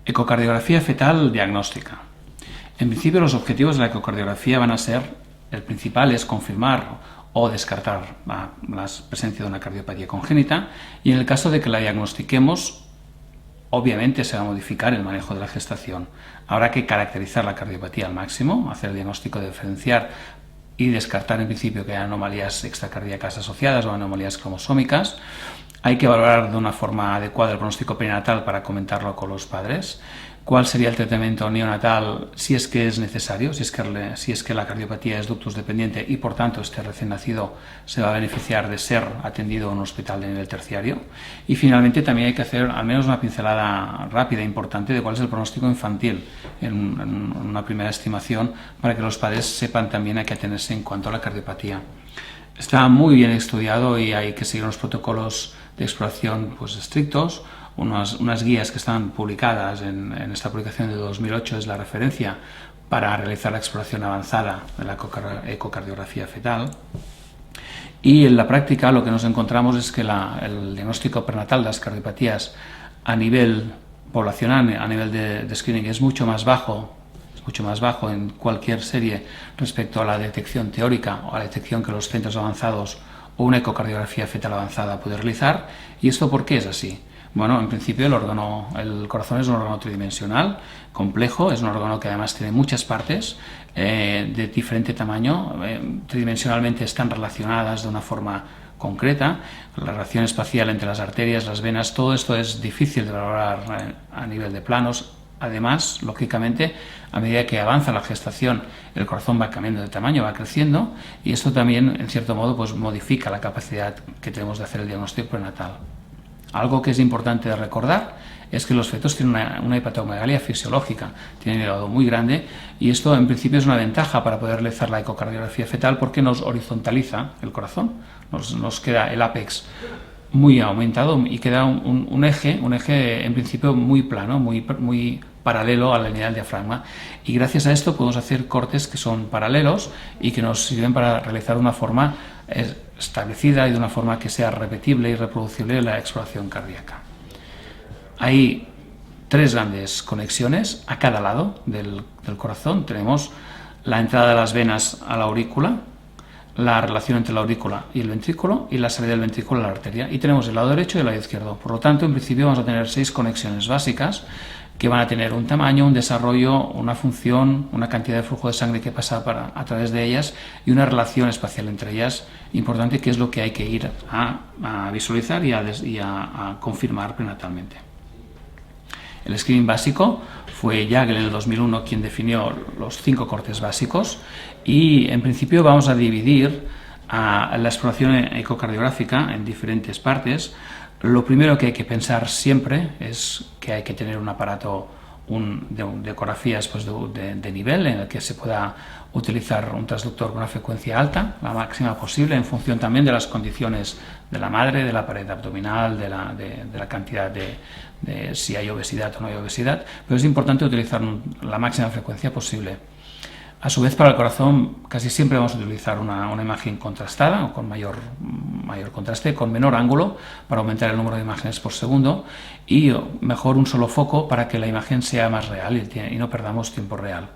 Ecocardiografía fetal diagnóstica. En principio, los objetivos de la ecocardiografía van a ser, el principal es confirmar o descartar la presencia de una cardiopatía congénita, y en el caso de que la diagnostiquemos, obviamente se va a modificar el manejo de la gestación. Habrá que caracterizar la cardiopatía al máximo, hacer el diagnóstico, diferenciar y descartar en principio que hay anomalías extracardíacas asociadas o anomalías cromosómicas. Hay que valorar de una forma adecuada el pronóstico perinatal para comentarlo con los padres. ¿Cuál sería el tratamiento neonatal si es que es necesario, si es que la cardiopatía es ductus dependiente y por tanto este recién nacido se va a beneficiar de ser atendido en un hospital de nivel terciario? Y finalmente también hay que hacer al menos una pincelada rápida e importante de cuál es el pronóstico infantil en una primera estimación, para que los padres sepan también a qué atenerse en cuanto a la cardiopatía. Está muy bien estudiado y hay que seguir unos protocolos de exploración estrictos, unas guías que están publicadas en esta publicación de 2008, es la referencia para realizar la exploración avanzada de la ecocardiografía fetal. Y en la práctica lo que nos encontramos es que el diagnóstico prenatal de las cardiopatías a nivel poblacional, a nivel de screening, es mucho más bajo en cualquier serie respecto a la detección teórica o a la detección que los centros avanzados o una ecocardiografía fetal avanzada puede realizar. ¿Y esto por qué es así? Bueno, en principio el corazón es un órgano tridimensional, complejo, es un órgano que además tiene muchas partes de diferente tamaño, tridimensionalmente están relacionadas de una forma concreta, la relación espacial entre las arterias, las venas, todo esto es difícil de valorar a nivel de planos. Además, lógicamente, a medida que avanza la gestación, el corazón va cambiando de tamaño, va creciendo, y esto también, en cierto modo, modifica la capacidad que tenemos de hacer el diagnóstico prenatal. Algo que es importante de recordar es que los fetos tienen una hepatomegalia fisiológica, tienen el hígado muy grande, y esto en principio es una ventaja para poder realizar la ecocardiografía fetal porque nos horizontaliza el corazón, nos queda el ápex muy aumentado y queda un eje en principio muy plano, muy paralelo a la línea del diafragma, y gracias a esto podemos hacer cortes que son paralelos y que nos sirven para realizar de una forma establecida y de una forma que sea repetible y reproducible la exploración cardíaca. Hay tres grandes conexiones a cada lado del corazón. Tenemos la entrada de las venas a la aurícula, la relación entre la aurícula y el ventrículo, y la salida del ventrículo a la arteria. Y tenemos el lado derecho y el lado izquierdo. Por lo tanto, en principio vamos a tener 6 conexiones básicas que van a tener un tamaño, un desarrollo, una función, una cantidad de flujo de sangre que pasa a través de ellas y una relación espacial entre ellas importante, que es lo que hay que ir a visualizar y a confirmar prenatalmente. El screening básico fue Jagel en el 2001 quien definió los 5 cortes básicos, y en principio vamos a dividir la exploración ecocardiográfica en diferentes partes. Lo primero que hay que pensar siempre es que hay que tener un aparato de ecografías de nivel en el que se pueda utilizar un transductor con una frecuencia alta, la máxima posible, en función también de las condiciones de la madre, de la pared abdominal, de la cantidad de si hay obesidad o no hay obesidad, pero es importante utilizar la máxima frecuencia posible. A su vez, para el corazón casi siempre vamos a utilizar una imagen contrastada o con mayor contraste, con menor ángulo para aumentar el número de imágenes por segundo, y mejor un solo foco para que la imagen sea más real y no perdamos tiempo real.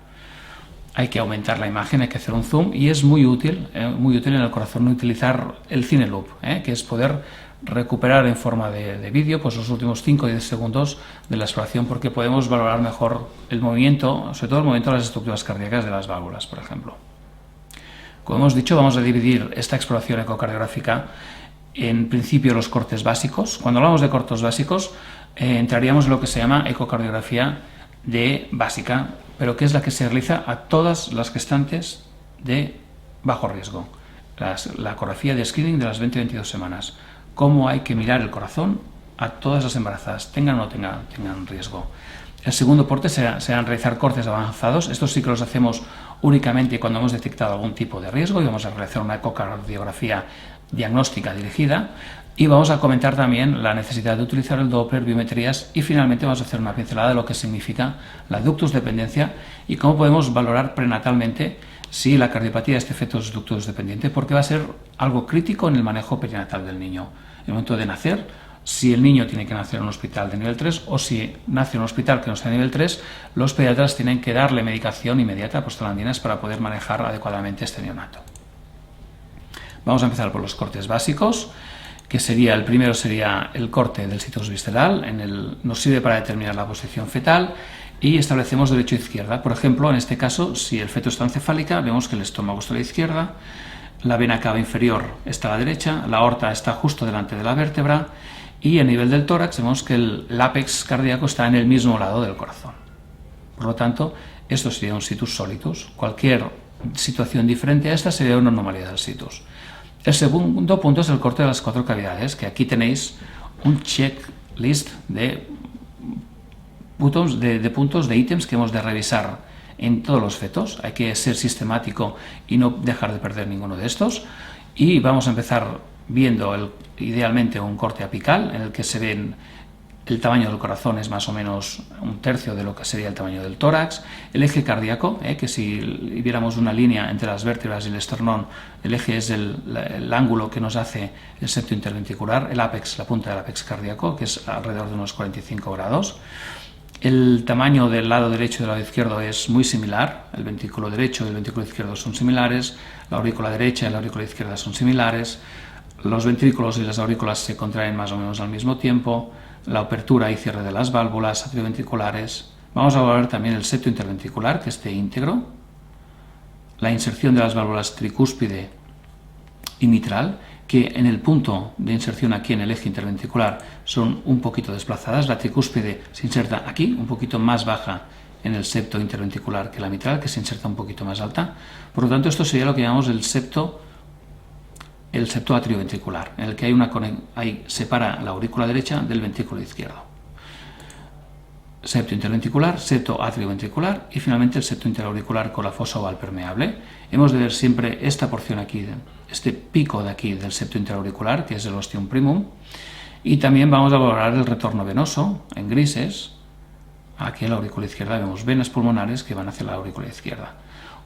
Hay que aumentar la imagen, hay que hacer un zoom, y es muy útil en el corazón utilizar el cine loop, que es poder recuperar en forma de vídeo los últimos 5 o 10 segundos de la exploración, porque podemos valorar mejor el movimiento, sobre todo el movimiento de las estructuras cardíacas de las válvulas, por ejemplo. Como hemos dicho, vamos a dividir esta exploración ecocardiográfica en principio los cortes básicos. Cuando hablamos de cortes básicos, entraríamos en lo que se llama ecocardiografía básica, pero que es la que se realiza a todas las gestantes de bajo riesgo. La ecografía de screening de las 20-22 semanas. Cómo hay que mirar el corazón a todas las embarazadas, tengan o no tengan riesgo. El segundo corte serán realizar cortes avanzados. Estos sí que los hacemos únicamente cuando hemos detectado algún tipo de riesgo, y vamos a realizar una ecocardiografía diagnóstica dirigida, y vamos a comentar también la necesidad de utilizar el Doppler, biometrías, y finalmente vamos a hacer una pincelada de lo que significa la ductus dependencia y cómo podemos valorar prenatalmente si la cardiopatía de este feto es ductus dependiente, porque va a ser algo crítico en el manejo perinatal del niño. En el momento de nacer, si el niño tiene que nacer en un hospital de nivel 3 o si nace en un hospital que no está de nivel 3, los pediatras tienen que darle medicación inmediata, prostaglandinas, para poder manejar adecuadamente este neonato. Vamos a empezar por los cortes básicos, que sería, el primero sería el corte del situs visceral, nos sirve para determinar la posición fetal y establecemos derecha e izquierda. Por ejemplo, en este caso, si el feto está encefálica, vemos que el estómago está a la izquierda, la vena cava inferior está a la derecha, la aorta está justo delante de la vértebra y a nivel del tórax vemos que el ápex cardíaco está en el mismo lado del corazón. Por lo tanto, esto sería un situs solitus. Cualquier situación diferente a esta sería una anomalía del situs. El segundo punto es el corte de las 4 cavidades, que aquí tenéis un checklist de puntos de ítems que hemos de revisar en todos los fetos. Hay que ser sistemático y no dejar de perder ninguno de estos. Y vamos a empezar viendo idealmente un corte apical en el que se ven el tamaño del corazón es más o menos 1/3 de lo que sería el tamaño del tórax, el eje cardíaco, que si viéramos una línea entre las vértebras y el esternón, el eje es el ángulo que nos hace el septo interventricular, el ápex, la punta del ápex cardíaco, que es alrededor de unos 45 grados. El tamaño del lado derecho y del lado izquierdo es muy similar, el ventrículo derecho y el ventrículo izquierdo son similares, la aurícula derecha y la aurícula izquierda son similares, los ventrículos y las aurículas se contraen más o menos al mismo tiempo, la apertura y cierre de las válvulas atrioventriculares. Vamos a ver también el septo interventricular, que esté íntegro, la inserción de las válvulas tricúspide y mitral, que en el punto de inserción aquí en el eje interventricular son un poquito desplazadas. La tricúspide se inserta aquí, un poquito más baja en el septo interventricular que la mitral, que se inserta un poquito más alta. Por lo tanto, esto sería lo que llamamos el septo atrioventricular, en el que separa la aurícula derecha del ventrículo izquierdo. Septo interventricular, septo atrioventricular y finalmente el septo interauricular con la fosa oval permeable. Hemos de ver siempre esta porción aquí, este pico de aquí del septo interauricular, que es el ostium primum, y también vamos a valorar el retorno venoso en grises. Aquí en la aurícula izquierda vemos venas pulmonares que van hacia la aurícula izquierda.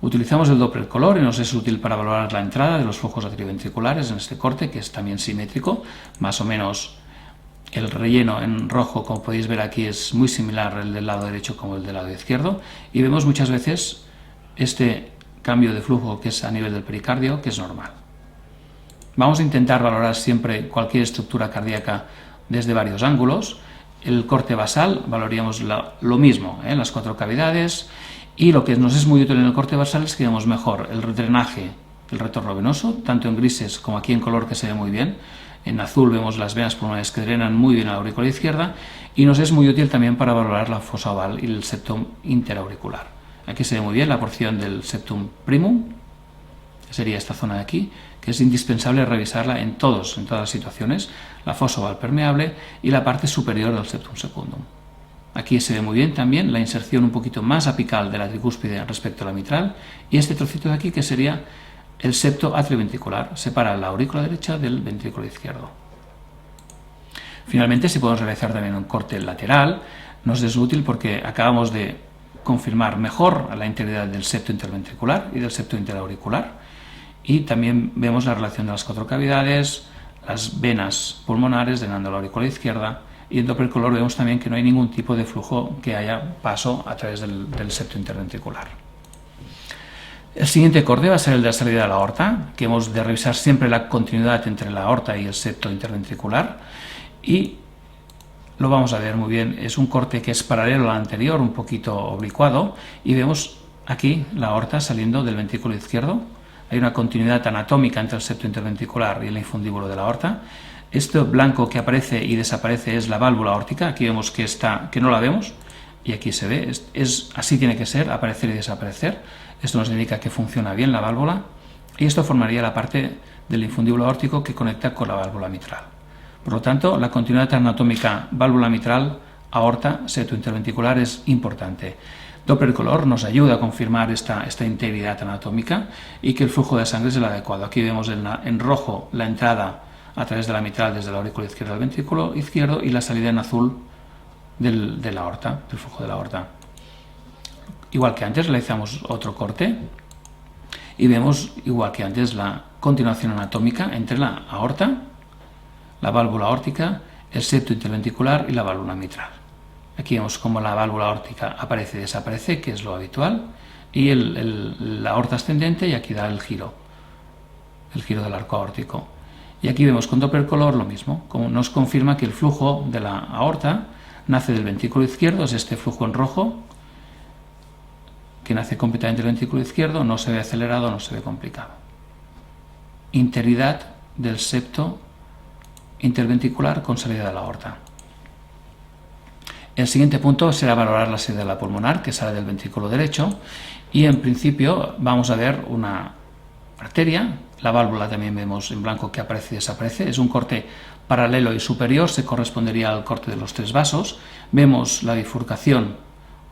Utilizamos el Doppler color y nos es útil para valorar la entrada de los flujos atrioventriculares en este corte, que es también simétrico, más o menos. El relleno en rojo, como podéis ver aquí, es muy similar el del lado derecho como el del lado izquierdo, y vemos muchas veces este cambio de flujo que es a nivel del pericardio, que es normal. Vamos a intentar valorar siempre cualquier estructura cardíaca desde varios ángulos. El corte basal valoraríamos lo mismo, las 4 cavidades, y lo que nos es muy útil en el corte basal es que vemos mejor el drenaje, el retorno venoso, tanto en grises como aquí en color, que se ve muy bien. En azul vemos las venas pulmonares que drenan muy bien a la aurícula izquierda, y nos es muy útil también para valorar la fosa oval y el septum interauricular. Aquí se ve muy bien la porción del septum primum, que sería esta zona de aquí, que es indispensable revisarla en todas las situaciones, la fosa oval permeable y la parte superior del septum secundum. Aquí se ve muy bien también la inserción un poquito más apical de la tricúspide respecto a la mitral, y este trocito de aquí, que sería el septo atrioventricular, separa la aurícula derecha del ventrículo izquierdo. Finalmente, si podemos realizar también un corte lateral, nos es útil porque acabamos de confirmar mejor la integridad del septo interventricular y del septo interauricular, y también vemos la relación de las 4 cavidades, las venas pulmonares drenando la aurícula izquierda, y en Doppler color vemos también que no hay ningún tipo de flujo que haya paso a través del septo interventricular. El siguiente corte va a ser el de la salida de la aorta, que hemos de revisar siempre la continuidad entre la aorta y el septo interventricular, y lo vamos a ver muy bien. Es un corte que es paralelo al anterior, un poquito oblicuado, y vemos aquí la aorta saliendo del ventrículo izquierdo. Hay una continuidad anatómica entre el septo interventricular y el infundíbulo de la aorta. Esto blanco que aparece y desaparece es la válvula aórtica. Aquí vemos que no la vemos, y aquí se ve. Así tiene que ser, aparecer y desaparecer. Esto nos indica que funciona bien la válvula, y esto formaría la parte del infundíbulo aórtico que conecta con la válvula mitral. Por lo tanto, la continuidad anatómica válvula mitral, aorta, septo interventricular es importante. Doppler color nos ayuda a confirmar esta integridad anatómica y que el flujo de sangre es el adecuado. Aquí vemos en rojo la entrada a través de la mitral desde la aurícula izquierda al ventrículo izquierdo, y la salida en azul de la aorta, del flujo de la aorta. Igual que antes, realizamos otro corte y vemos, igual que antes, la continuación anatómica entre la aorta, la válvula aórtica el septo interventricular y la válvula mitral. Aquí vemos cómo la válvula aórtica aparece y desaparece, que es lo habitual, y la aorta ascendente, y aquí da el giro del arco aórtico. Y aquí vemos con Doppler color lo mismo, como nos confirma que el flujo de la aorta nace del ventrículo izquierdo, es este flujo en rojo, que nace completamente del ventrículo izquierdo, no se ve acelerado, no se ve complicado. Integridad del septo interventricular con salida de la aorta. El siguiente punto será valorar la salida de la pulmonar, que sale del ventrículo derecho, y en principio vamos a ver una arteria. La válvula también vemos en blanco que aparece y desaparece. Es un corte paralelo y superior, se correspondería al corte de los tres vasos. Vemos la bifurcación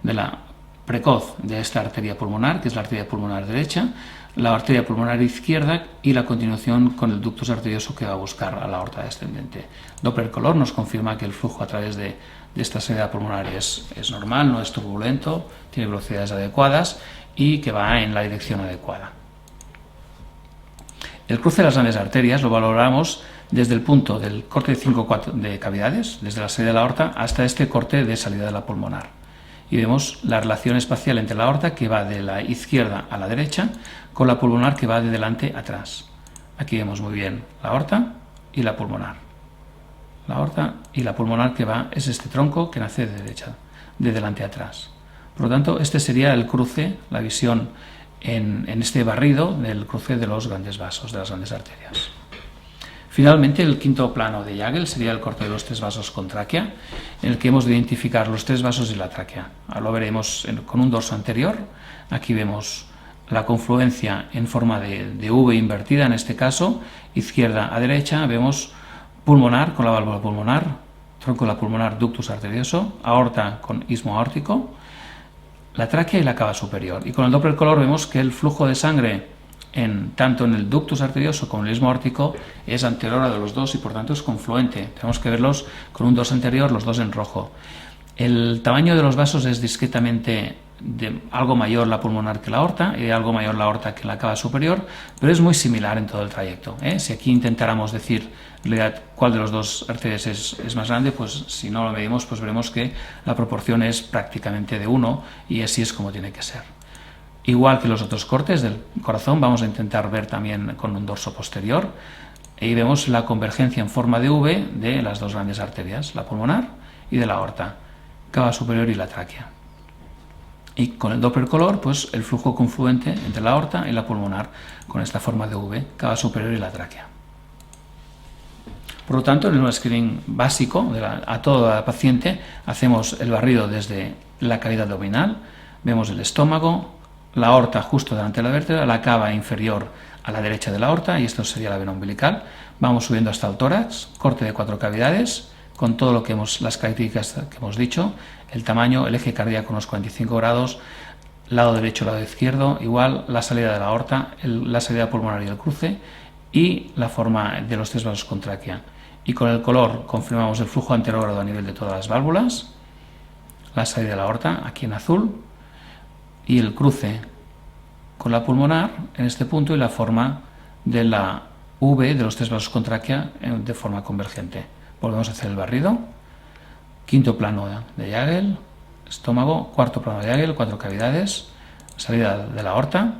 de la precoz de esta arteria pulmonar, que es la arteria pulmonar derecha, la arteria pulmonar izquierda y la continuación con el ductus arterioso que va a buscar a la aorta descendente. Doppler color nos confirma que el flujo a través de esta salida pulmonar es normal, no es turbulento, tiene velocidades adecuadas y que va en la dirección adecuada. El cruce de las grandes arterias lo valoramos desde el punto del corte de 5 de cavidades, desde la salida de la aorta hasta este corte de salida de la pulmonar. Y vemos la relación espacial entre la aorta, que va de la izquierda a la derecha, con la pulmonar, que va de delante a atrás. Aquí vemos muy bien la aorta y la pulmonar. La aorta y la pulmonar que va es este tronco que nace de derecha, de delante a atrás. Por lo tanto, este sería el cruce, la visión en este barrido del cruce de los grandes vasos, de las grandes arterias. Finalmente, el quinto plano de Jagel sería el corte de los tres vasos con tráquea, en el que hemos de identificar los tres vasos y la tráquea. Ahora lo veremos con un dorso anterior. Aquí vemos la confluencia en forma de V invertida, en este caso, izquierda a derecha. Vemos pulmonar con la válvula pulmonar, tronco de la pulmonar, ductus arterioso, aorta con istmo aórtico, la tráquea y la cava superior. Y con el Doppler color vemos que el flujo de sangre tanto en el ductus arterioso como en el istmo aórtico es anterior a de los dos y por tanto es confluente. Tenemos que verlos con un dorso anterior, los dos en rojo. El tamaño de los vasos es discretamente algo mayor la pulmonar que la aorta y algo mayor la aorta que la cava superior, pero es muy similar en todo el trayecto. Si aquí intentáramos decir en realidad cuál de los dos arterias es más grande, pues si no lo medimos, pues veremos que la proporción es prácticamente de 1 y así es como tiene que ser. Igual que los otros cortes del corazón, vamos a intentar ver también con un dorso posterior y vemos la convergencia en forma de V de las dos grandes arterias, la pulmonar y de la aorta, cava superior y la tráquea. Y con el Doppler color, pues el flujo confluente entre la aorta y la pulmonar con esta forma de V, cava superior y la tráquea. Por lo tanto, en un screening básico a toda paciente hacemos el barrido desde la cavidad abdominal, vemos el estómago, la aorta justo delante de la vértebra, la cava inferior a la derecha de la aorta, y esto sería la vena umbilical. Vamos subiendo hasta el tórax, corte de 4 cavidades, con todo lo que las características que hemos dicho, el tamaño, el eje cardíaco unos 45 grados, lado derecho, lado izquierdo, igual la salida de la aorta, la salida pulmonar y el cruce, y la forma de los tres vasos con tráquea. Y con el color confirmamos el flujo anterógrado a nivel de todas las válvulas, la salida de la aorta aquí en azul, y el cruce con la pulmonar en este punto y la forma de la V de los tres vasos con tráquea de forma convergente. Volvemos a hacer el barrido. Quinto plano de Jagel, estómago, cuarto plano de Jagel, 4 cavidades, salida de la aorta,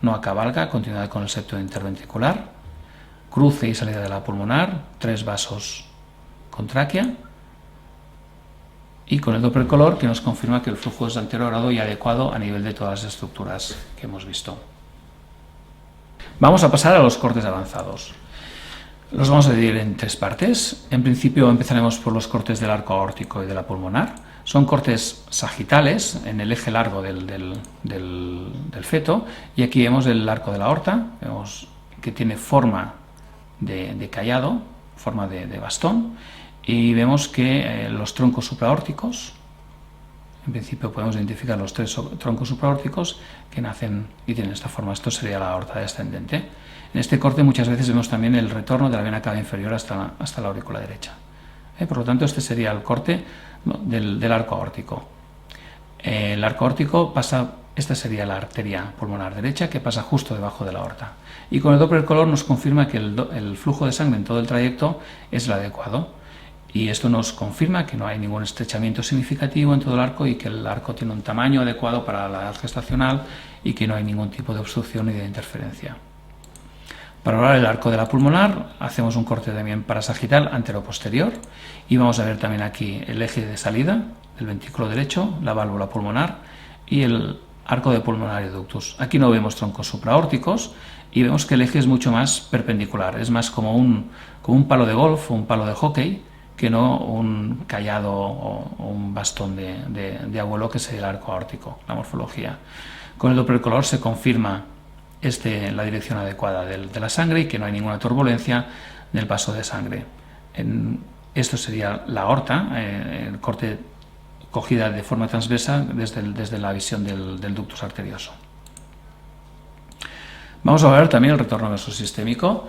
no acabalga, continuidad con el septo interventricular, cruce y salida de la pulmonar, 3 vasos con tráquea, y con el Doppler color que nos confirma que el flujo es anterógrado y adecuado a nivel de todas las estructuras que hemos visto. Vamos a pasar a los cortes avanzados. Los vamos a dividir en 3 partes. En principio empezaremos por los cortes del arco aórtico y de la pulmonar. Son cortes sagitales en el eje largo del feto, y aquí vemos el arco de la aorta, vemos que tiene forma de callado, forma de bastón, y vemos que los troncos supraórticos, en principio podemos identificar los 3 troncos supraórticos que nacen y tienen esta forma. Esto sería la aorta descendente. En este corte muchas veces vemos también el retorno de la vena cava inferior hasta la aurícula derecha. Por lo tanto, este sería el corte del arco aórtico. El arco aórtico pasa, esta sería la arteria pulmonar derecha que pasa justo debajo de la aorta. Y con el Doppler color nos confirma que el flujo de sangre en todo el trayecto es el adecuado. Y esto nos confirma que no hay ningún estrechamiento significativo en todo el arco y que el arco tiene un tamaño adecuado para la edad gestacional y que no hay ningún tipo de obstrucción ni de interferencia. Para valorar el arco de la pulmonar hacemos un corte también parasagital antero-posterior y vamos a ver también aquí el eje de salida del ventrículo derecho, la válvula pulmonar y el arco de pulmonario ductus. Aquí no vemos troncos supraórticos y vemos que el eje es mucho más perpendicular, es más como un palo de golf o un palo de hockey que no un callado o un bastón de abuelo, que es el arco aórtico, la morfología. Con el Doppler color se confirma la dirección adecuada de la sangre y que no hay ninguna turbulencia del paso de sangre. Esto sería la aorta, el corte cogida de forma transversa desde la visión del ductus arterioso. Vamos a ver también el retorno venoso sistémico.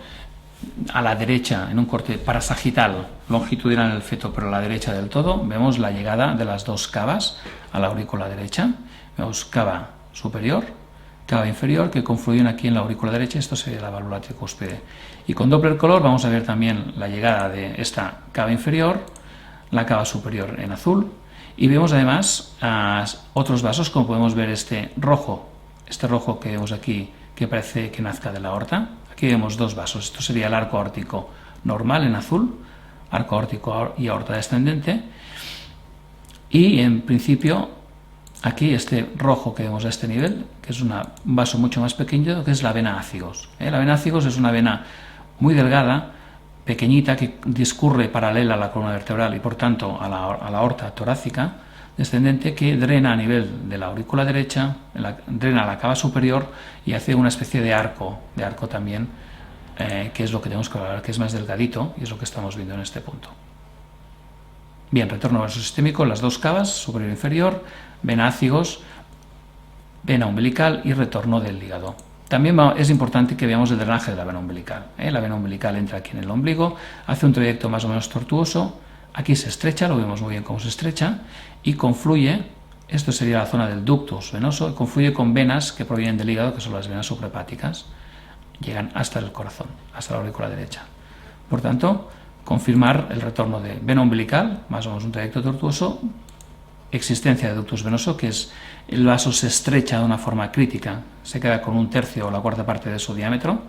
A la derecha, en un corte parasagital longitudinal en el feto, pero a la derecha del todo, vemos la llegada de las dos cavas a la aurícula derecha. Vemos cava superior, cava inferior, que confluyen aquí en la aurícula derecha. Esto sería la válvula tricúspide. Y con Doppler color vamos a ver también la llegada de esta cava inferior, la cava superior en azul, y vemos además otros vasos, como podemos ver este rojo que vemos aquí, que parece que nazca de la aorta. Aquí vemos dos vasos. Esto sería el arco aórtico normal en azul, arco aórtico y aorta descendente, y en principio aquí este rojo que vemos a este nivel, que es un vaso mucho más pequeño, que es la vena ácigos. La vena ácigos es una vena muy delgada, pequeñita, que discurre paralela a la columna vertebral y por tanto a la aorta torácica descendente, que drena a nivel de la aurícula derecha, drena la cava superior y hace una especie de arco también, que es lo que tenemos que hablar, que es más delgadito, y es lo que estamos viendo en este punto. Bien, retorno venoso sistémico, las dos cavas, superior e inferior, vena ácigos, vena umbilical y retorno del hígado. También es importante que veamos el drenaje de la vena umbilical. La vena umbilical entra aquí en el ombligo, hace un trayecto más o menos tortuoso, aquí se estrecha, lo vemos muy bien cómo se estrecha, y confluye, esto sería la zona del ductus venoso, y confluye con venas que provienen del hígado, que son las venas suprahepáticas, llegan hasta el corazón, hasta la aurícula derecha. Por tanto, confirmar el retorno de vena umbilical, más o menos un trayecto tortuoso, existencia de ductus venoso, que es el vaso se estrecha de una forma crítica, se queda con un tercio o la cuarta parte de su diámetro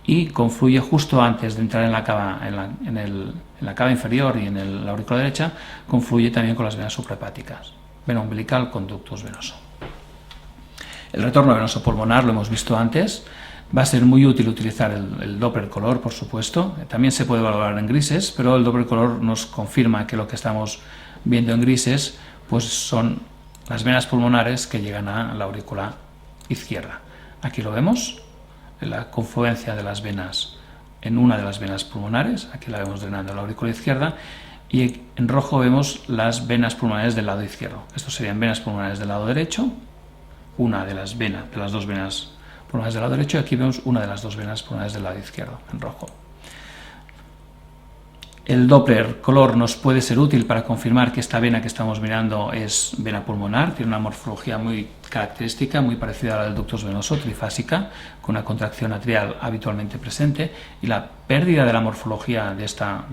y confluye justo antes de entrar en la cava, en la cava inferior y en la aurícula derecha, confluye también con las venas suprahepáticas. Vena umbilical con ductus venoso. El retorno venoso pulmonar lo hemos visto antes. Va a ser muy útil utilizar el Doppler color, por supuesto. También se puede valorar en grises, pero el Doppler color nos confirma que lo que estamos viendo en grises pues son las venas pulmonares que llegan a la aurícula izquierda. Aquí lo vemos, la confluencia de las venas en una de las venas pulmonares, aquí la vemos drenando a la aurícula izquierda, y en rojo vemos las venas pulmonares del lado izquierdo. Estos serían venas pulmonares del lado derecho, una de las dos venas pulmonares del lado derecho, y aquí vemos una de las dos venas pulmonares del lado izquierdo, en rojo. El Doppler color nos puede ser útil para confirmar que esta vena que estamos mirando es vena pulmonar, tiene una morfología muy característica, muy parecida a la del ductus venoso, trifásica, con una contracción atrial habitualmente presente, y la pérdida de la morfología de esta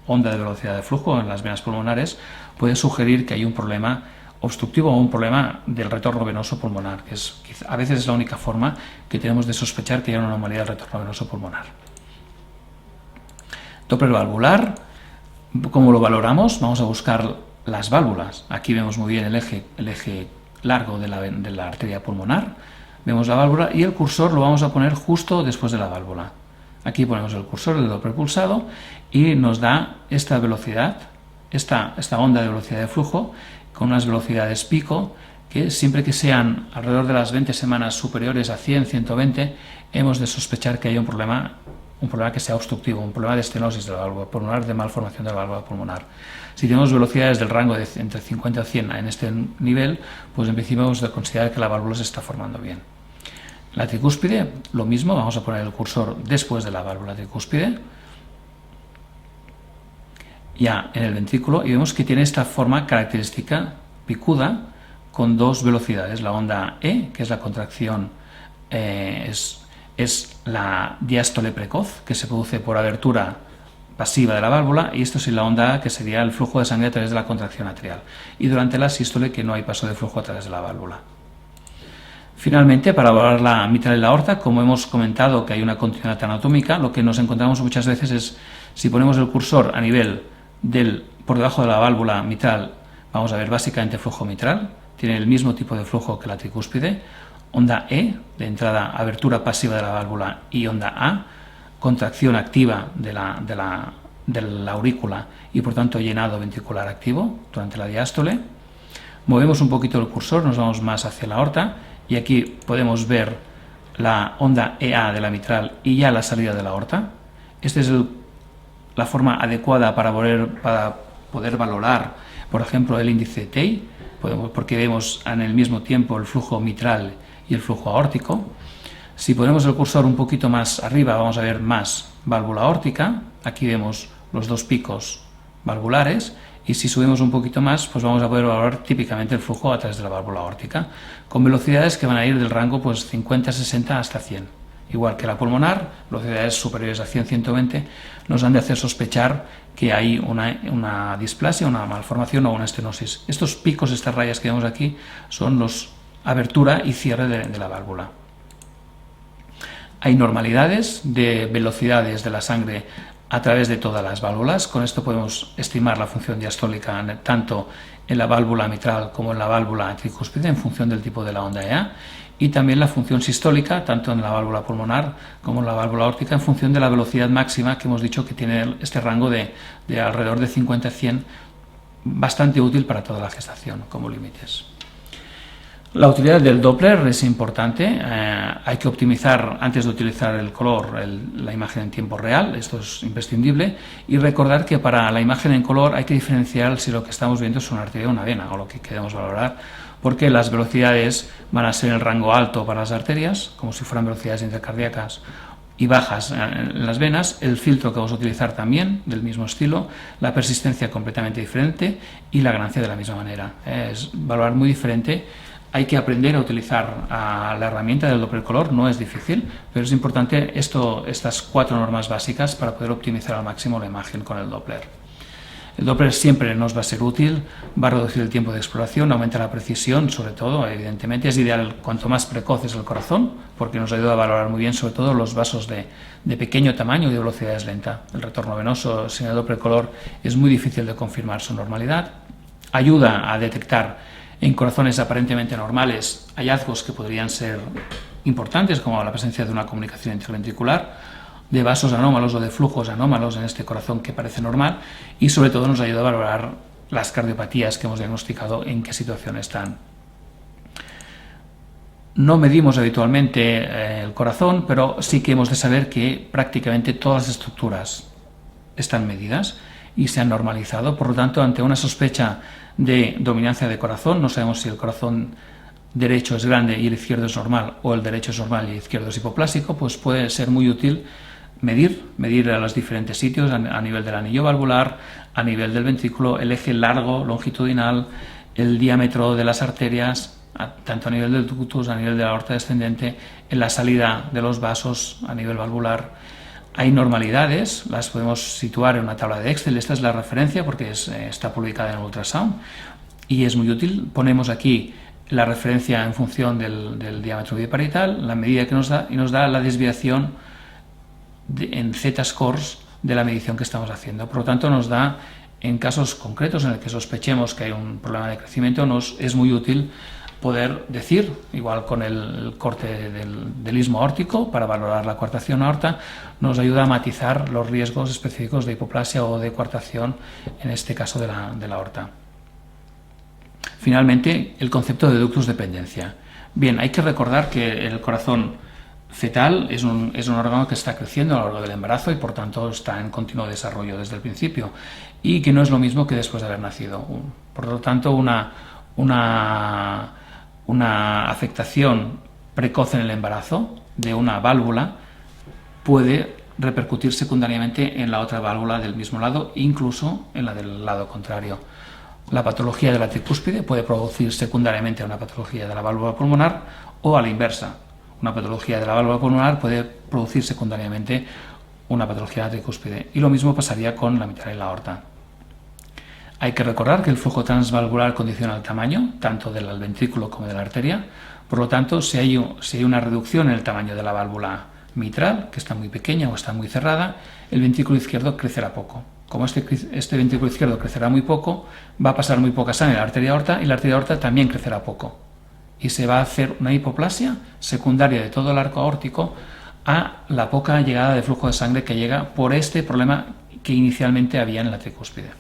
onda de velocidad de flujo en las venas pulmonares puede sugerir que hay un problema obstructivo o un problema del retorno venoso pulmonar, que a veces es la única forma que tenemos de sospechar que hay una anomalía del retorno venoso pulmonar. Doppler valvular, ¿cómo lo valoramos? Vamos a buscar las válvulas. Aquí vemos muy bien el eje largo de la arteria pulmonar, vemos la válvula y el cursor lo vamos a poner justo después de la válvula. Aquí ponemos el cursor del Doppler pulsado y nos da esta velocidad, esta onda de velocidad de flujo con unas velocidades pico que siempre que sean alrededor de las 20 semanas superiores a 100, 120, hemos de sospechar que hay un problema que sea obstructivo, un problema de estenosis de la válvula pulmonar, de malformación de la válvula pulmonar. Si tenemos velocidades del rango de entre 50 y 100 en este nivel, pues en principio vamos a considerar que la válvula se está formando bien. La tricúspide, lo mismo, vamos a poner el cursor después de la válvula tricúspide, ya en el ventrículo, y vemos que tiene esta forma característica picuda con dos velocidades, la onda E, que es la contracción, es la diástole precoz, que se produce por abertura pasiva de la válvula, y esto es la onda A, que sería el flujo de sangre a través de la contracción atrial, y durante la sístole, que no hay paso de flujo a través de la válvula. Finalmente, para valorar la mitral y la aorta, como hemos comentado que hay una continuidad anatómica, lo que nos encontramos muchas veces es, si ponemos el cursor a nivel por debajo de la válvula mitral, vamos a ver básicamente flujo mitral, tiene el mismo tipo de flujo que la tricúspide, onda E, de entrada, abertura pasiva de la válvula, y onda A, contracción activa de la aurícula y por tanto llenado ventricular activo durante la diástole. Movemos un poquito el cursor, nos vamos más hacia la aorta, y aquí podemos ver la onda EA de la mitral y ya la salida de la aorta. Esta es la forma adecuada para poder valorar, por ejemplo, el índice TEI, porque vemos en el mismo tiempo el flujo mitral y el flujo aórtico. Si ponemos el cursor un poquito más arriba, vamos a ver más válvula aórtica. Aquí vemos los dos picos valvulares, y si subimos un poquito más, pues vamos a poder valorar típicamente el flujo a través de la válvula aórtica, con velocidades que van a ir del rango 50, 60 hasta 100. Igual que la pulmonar, velocidades superiores a 100-120 nos han de hacer sospechar que hay una displasia, una malformación o una estenosis. Estos picos, estas rayas que vemos aquí, son los abertura y cierre de la válvula. Hay normalidades de velocidades de la sangre a través de todas las válvulas. Con esto podemos estimar la función diastólica tanto en la válvula mitral como en la válvula tricúspide en función del tipo de la onda EA, y también la función sistólica tanto en la válvula pulmonar como en la válvula aórtica en función de la velocidad máxima, que hemos dicho que tiene este rango de alrededor de 50 a 100, bastante útil para toda la gestación como límites. La utilidad del Doppler es importante, hay que optimizar antes de utilizar el color la imagen en tiempo real, esto es imprescindible, y recordar que para la imagen en color hay que diferenciar si lo que estamos viendo es una arteria o una vena, o lo que queremos valorar, porque las velocidades van a ser en el rango alto para las arterias, como si fueran velocidades intracardíacas, y bajas en las venas, el filtro que vamos a utilizar también del mismo estilo, la persistencia completamente diferente y la ganancia de la misma manera. Es valorar muy diferente. Hay que aprender a utilizar la herramienta del Doppler color, no es difícil, pero es importante estas 4 normas básicas para poder optimizar al máximo la imagen con el Doppler. El Doppler siempre nos va a ser útil, va a reducir el tiempo de exploración, aumenta la precisión, sobre todo, evidentemente es ideal cuanto más precoz es el corazón, porque nos ayuda a valorar muy bien, sobre todo los vasos de pequeño tamaño y de velocidades lenta. El retorno venoso sin el Doppler color es muy difícil de confirmar su normalidad, ayuda a detectar en corazones aparentemente normales hallazgos que podrían ser importantes, como la presencia de una comunicación interventricular, de vasos anómalos o de flujos anómalos en este corazón que parece normal, y sobre todo nos ayuda a valorar las cardiopatías que hemos diagnosticado, en qué situación están. No medimos habitualmente el corazón, pero sí que hemos de saber que prácticamente todas las estructuras están medidas y se han normalizado. Por lo tanto, ante una sospecha de dominancia de corazón, no sabemos si el corazón derecho es grande y el izquierdo es normal, o el derecho es normal y el izquierdo es hipoplásico, pues puede ser muy útil medir a los diferentes sitios, a nivel del anillo valvular, a nivel del ventrículo, el eje largo, longitudinal, el diámetro de las arterias, tanto a nivel del ductus, a nivel de la aorta descendente, en la salida de los vasos a nivel valvular. Hay normalidades, las podemos situar en una tabla de Excel. Esta es la referencia porque está publicada en Ultrasound y es muy útil. Ponemos aquí la referencia en función del diámetro biparietal, la medida que nos da, y nos da la desviación en Z-scores de la medición que estamos haciendo. Por lo tanto, nos da, en casos concretos en el que sospechemos que hay un problema de crecimiento, es muy útil poder decir, igual con el corte del istmo aórtico para valorar la coartación aorta, nos ayuda a matizar los riesgos específicos de hipoplasia o de coartación, en este caso de la aorta. Finalmente, el concepto de ductus dependencia. Bien, hay que recordar que el corazón fetal es un órgano que está creciendo a lo largo del embarazo y por tanto está en continuo desarrollo desde el principio, y que no es lo mismo que después de haber nacido. Por lo tanto, una afectación precoz en el embarazo de una válvula puede repercutir secundariamente en la otra válvula del mismo lado, incluso en la del lado contrario. La patología de la tricúspide puede producir secundariamente una patología de la válvula pulmonar, o a la inversa. Una patología de la válvula pulmonar puede producir secundariamente una patología de la tricúspide. Y lo mismo pasaría con la mitral y la aorta. Hay que recordar que el flujo transvalvular condiciona el tamaño, tanto del ventrículo como de la arteria. Por lo tanto, si hay una reducción en el tamaño de la válvula mitral, que está muy pequeña o está muy cerrada, el ventrículo izquierdo crecerá poco. Como este ventrículo izquierdo crecerá muy poco, va a pasar muy poca sangre a la arteria aorta y la arteria aorta también crecerá poco. Y se va a hacer una hipoplasia secundaria de todo el arco aórtico a la poca llegada de flujo de sangre que llega por este problema que inicialmente había en la tricúspide.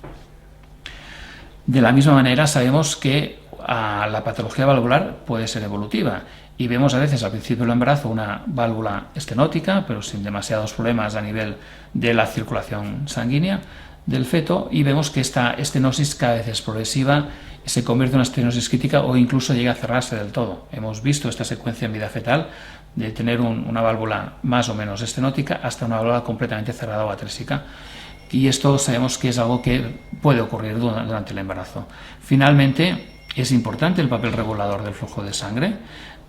De la misma manera sabemos que la patología valvular puede ser evolutiva y vemos a veces al principio del embarazo una válvula estenótica, pero sin demasiados problemas a nivel de la circulación sanguínea del feto, y vemos que esta estenosis cada vez es progresiva, se convierte en una estenosis crítica o incluso llega a cerrarse del todo. Hemos visto esta secuencia en vida fetal de tener una válvula más o menos estenótica hasta una válvula completamente cerrada o atrésica. Y esto sabemos que es algo que puede ocurrir durante el embarazo. Finalmente, es importante el papel regulador del flujo de sangre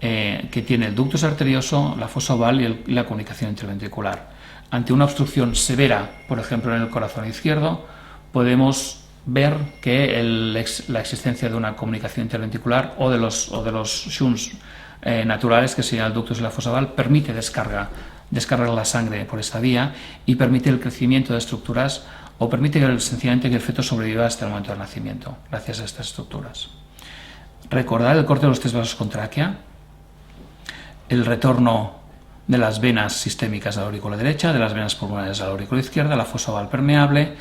que tiene el ductus arterioso, la fosa oval y la comunicación interventricular. Ante una obstrucción severa, por ejemplo en el corazón izquierdo, podemos ver que la existencia de una comunicación interventricular o de los shunts naturales, que serían el ductus y la fosa oval, permite descargar la sangre por esta vía y permite el crecimiento de estructuras o permite sencillamente que el feto sobreviva hasta el momento del nacimiento, gracias a estas estructuras. Recordar el corte de los 3 vasos con tráquea, el retorno de las venas sistémicas a la aurícula derecha, de las venas pulmonares a la aurícula izquierda, la fosa oval permeable.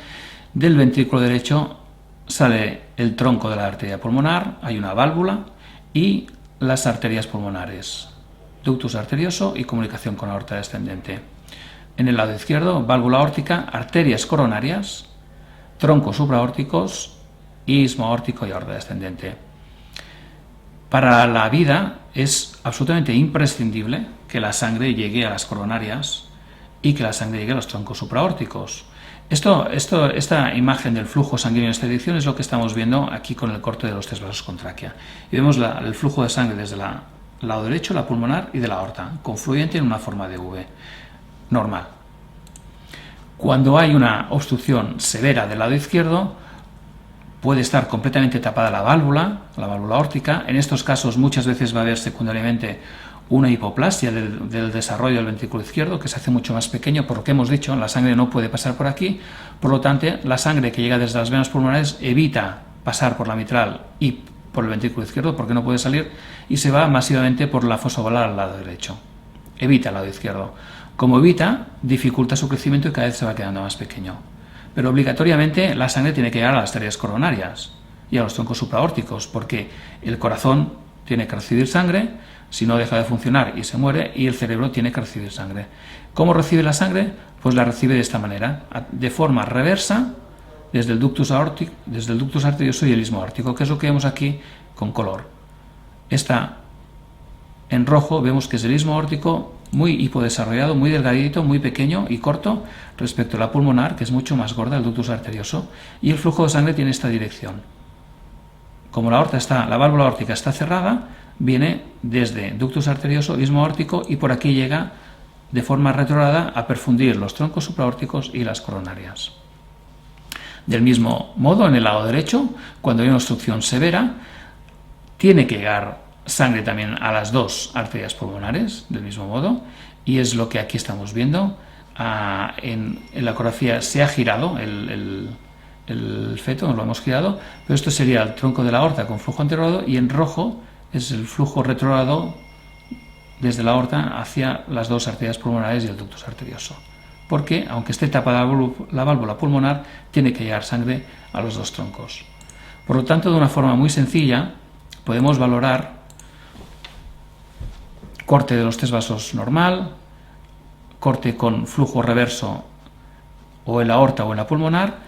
Del ventrículo derecho sale el tronco de la arteria pulmonar, hay una válvula y las arterias pulmonares, ductus arterioso y comunicación con la aorta descendente. En el lado izquierdo, válvula aórtica, arterias coronarias, troncos supraórticos, istmo aórtico y aorta descendente. Para la vida es absolutamente imprescindible que la sangre llegue a las coronarias y que la sangre llegue a los troncos supraórticos. Esta imagen del flujo sanguíneo en esta dirección es lo que estamos viendo aquí con el corte de los 3 vasos con tráquea. Y vemos el flujo de sangre desde el lado derecho, la pulmonar y de la aorta, confluyente en una forma de V, normal. Cuando hay una obstrucción severa del lado izquierdo, puede estar completamente tapada la válvula aórtica. En estos casos muchas veces va a haber secundariamente una hipoplasia del desarrollo del ventrículo izquierdo, que se hace mucho más pequeño, por lo que hemos dicho, la sangre no puede pasar por aquí, por lo tanto la sangre que llega desde las venas pulmonares evita pasar por la mitral y por el ventrículo izquierdo porque no puede salir y se va masivamente por la fosa oval al lado derecho, evita el lado izquierdo. Como evita, dificulta su crecimiento y cada vez se va quedando más pequeño. Pero obligatoriamente la sangre tiene que llegar a las arterias coronarias y a los troncos supraórticos, porque el corazón tiene que recibir sangre, si no deja de funcionar y se muere, y el cerebro tiene que recibir sangre. ¿Cómo recibe la sangre? Pues la recibe de esta manera, de forma reversa, desde el ductus arterioso y el istmo aórtico, que es lo que vemos aquí con color. En rojo vemos que es el istmo aórtico muy hipodesarrollado, muy delgadito, muy pequeño y corto respecto a la pulmonar, que es mucho más gorda, el ductus arterioso, y el flujo de sangre tiene esta dirección. Como la válvula aórtica está cerrada, viene desde ductus arterioso, istmo aórtico y por aquí llega de forma retrógrada a perfundir los troncos supraórticos y las coronarias. Del mismo modo, en el lado derecho, cuando hay una obstrucción severa, tiene que llegar sangre también a las 2 arterias pulmonares, del mismo modo, y es lo que aquí estamos viendo. En la ecografía se ha girado el feto, lo hemos girado, pero esto sería el tronco de la aorta con flujo anterográdo y en rojo es el flujo retrógrado desde la aorta hacia las 2 arterias pulmonares y el ductus arterioso. Porque, aunque esté tapada la válvula pulmonar, tiene que llegar sangre a los 2 troncos. Por lo tanto, de una forma muy sencilla, podemos valorar corte de los 3 vasos normal, corte con flujo reverso o en la aorta o en la pulmonar.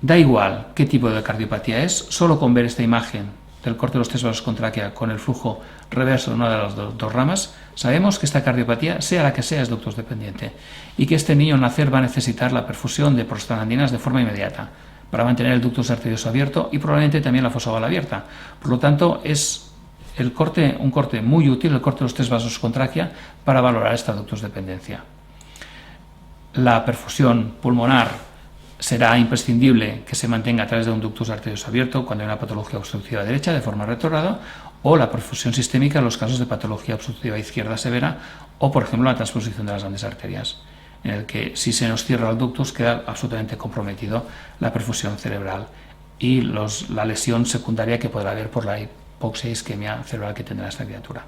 Da igual qué tipo de cardiopatía es, solo con ver esta imagen del corte de los 3 vasos con tráquea con el flujo reverso de una de las 2 ramas, sabemos que esta cardiopatía, sea la que sea, es ductus dependiente y que este niño al nacer va a necesitar la perfusión de prostaglandinas de forma inmediata para mantener el ductus arterioso abierto y probablemente también la fosa oval abierta. Por lo tanto, es un corte muy útil, el corte de los 3 vasos con tráquea, para valorar esta ductus dependencia. La perfusión pulmonar será imprescindible que se mantenga a través de un ductus arterioso abierto cuando hay una patología obstructiva derecha de forma retrógrada, o la perfusión sistémica en los casos de patología obstructiva izquierda severa, o por ejemplo la transposición de las grandes arterias, en el que si se nos cierra el ductus queda absolutamente comprometido la perfusión cerebral y la lesión secundaria que podrá haber por la hipoxia e isquemia cerebral que tendrá esta criatura.